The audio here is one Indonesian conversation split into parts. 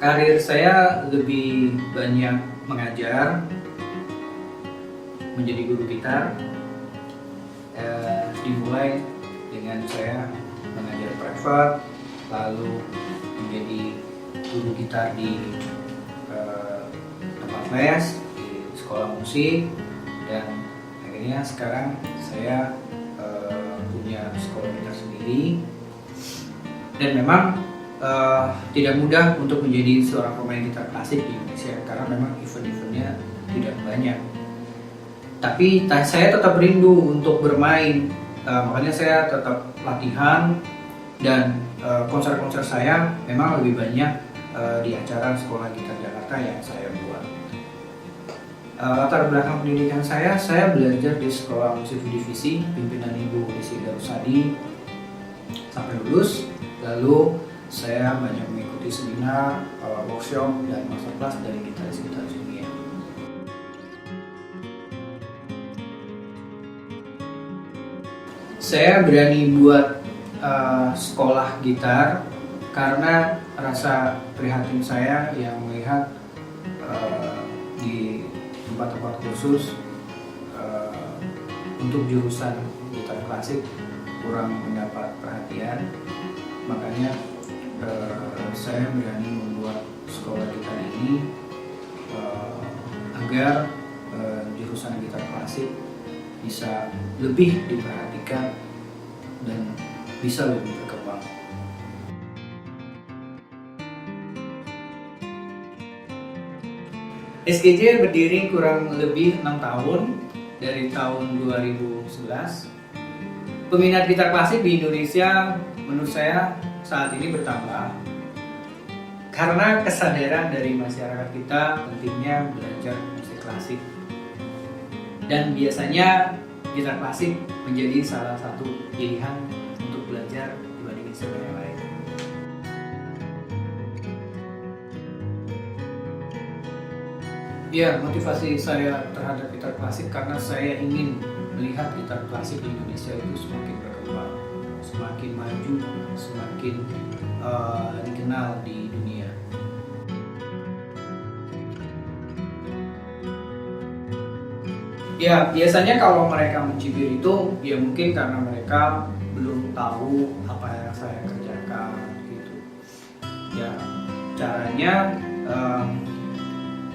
Karir saya lebih banyak mengajar, menjadi guru gitar. Dimulai dengan saya mengajar private, lalu menjadi guru gitar di tempat les, di sekolah musik, dan akhirnya sekarang saya punya sekolah gitar sendiri. Dan memang tidak mudah untuk menjadi seorang pemain gitar klasik di Indonesia karena memang event-eventnya tidak banyak. Tapi saya tetap rindu untuk bermain, makanya saya tetap latihan, dan konser-konser saya memang lebih banyak di acara Sekolah Gitar Jakarta yang saya buat. Latar belakang pendidikan saya belajar di Sekolah Musik Divisi pimpinan Ibu Desi Darusadi sampai lulus. Lalu saya banyak mengikuti seminar, workshop, dan masterclass dari gitaris-gitaris dunia. Saya berani buat sekolah gitar karena rasa prihatin saya yang melihat di tempat-tempat khusus untuk jurusan gitar klasik kurang mendapat perhatian. Makanya saya berani membuat sekolah gitar ini agar jurusan gitar klasik bisa lebih diperhatikan dan bisa lebih berkembang. SGJ berdiri kurang lebih 6 tahun, dari tahun 2011. Peminat gitar klasik di Indonesia menurut saya saat ini bertambah karena kesadaran dari masyarakat kita pentingnya belajar musik klasik, dan biasanya gitar klasik menjadi salah satu pilihan untuk belajar dibanding instrumen yang lain. Ya, motivasi saya terhadap gitar klasik karena saya ingin melihat gitar klasik di Indonesia itu semakin berkembang, semakin maju, semakin dikenal di dunia. Ya, biasanya kalau mereka mencibir itu ya mungkin karena mereka belum tahu apa yang saya kerjakan gitu. Ya, caranya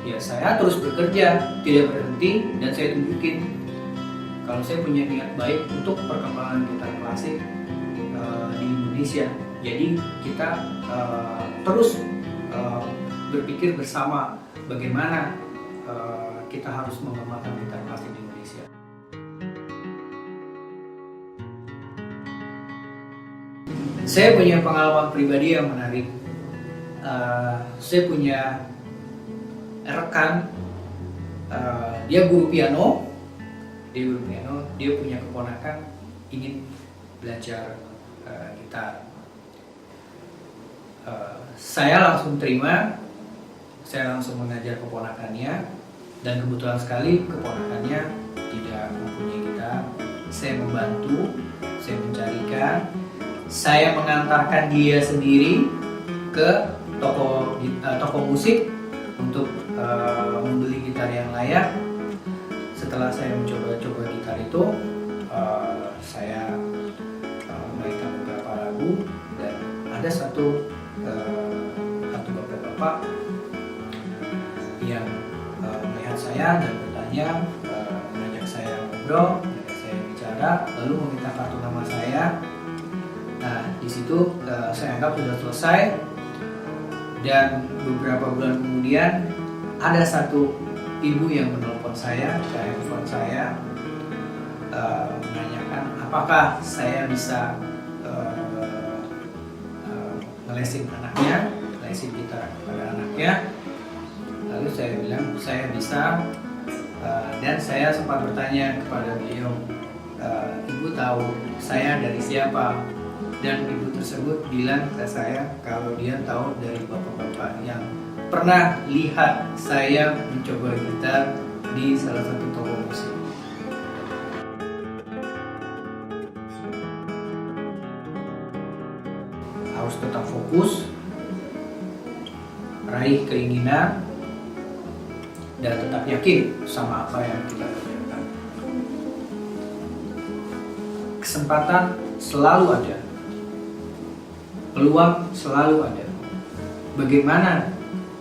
ya saya terus bekerja, tidak berhenti, dan saya tunjukin kalau saya punya niat baik untuk perkembangan gitar klasik di Indonesia. Jadi kita terus berpikir bersama bagaimana kita harus mengembangkan gitar klasik di Indonesia. Saya punya pengalaman pribadi yang menarik. Saya punya rekan, dia guru piano. Dia punya keponakan ingin belajar gitar. Saya langsung terima, saya langsung mengajar keponakannya, dan kebetulan sekali keponakannya tidak mempunyai gitar. Saya membantu, saya mencarikan, saya mengantarkan dia sendiri ke toko musik untuk membeli gitar yang layak. Setelah saya mencoba gitar itu, saya mainkan beberapa lagu, dan ada satu bapak-bapak yang melihat saya dan bertanya, mengajak saya ngobrol, mengajak saya bicara, lalu meminta kartu nama saya. Nah, di situ saya anggap sudah selesai, dan beberapa bulan kemudian ada satu ibu yang menelpon saya ke handphone saya, menanyakan apakah saya bisa ngelesin anaknya, ngelesin gitar kepada anaknya. Lalu saya bilang saya bisa, dan saya sempat bertanya kepada beliau, ibu tahu saya dari siapa? Dan ibu tersebut bilang ke saya kalau dia tahu dari bapak-bapak yang pernah lihat saya mencoba gitar di salah satu toko musik. Harus tetap fokus, raih meraih keinginan dan tetap yakin sama apa yang kita kerjakan. Kesempatan selalu ada, peluang selalu ada. Bagaimana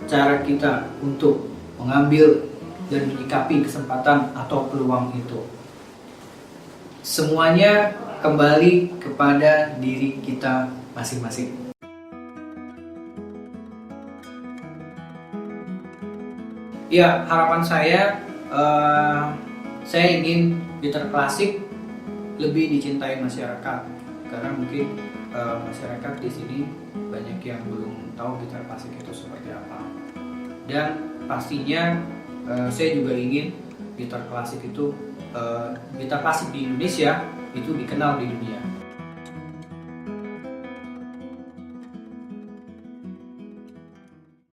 cara kita untuk mengambil dan menyikapi kesempatan atau peluang itu? Semuanya kembali kepada diri kita masing-masing. Ya, harapan saya ingin gitar klasik lebih dicintai masyarakat, karena mungkin masyarakat di sini banyak yang belum tahu gitar klasik itu seperti apa. Dan pastinya saya juga ingin gitar klasik di Indonesia itu dikenal di dunia.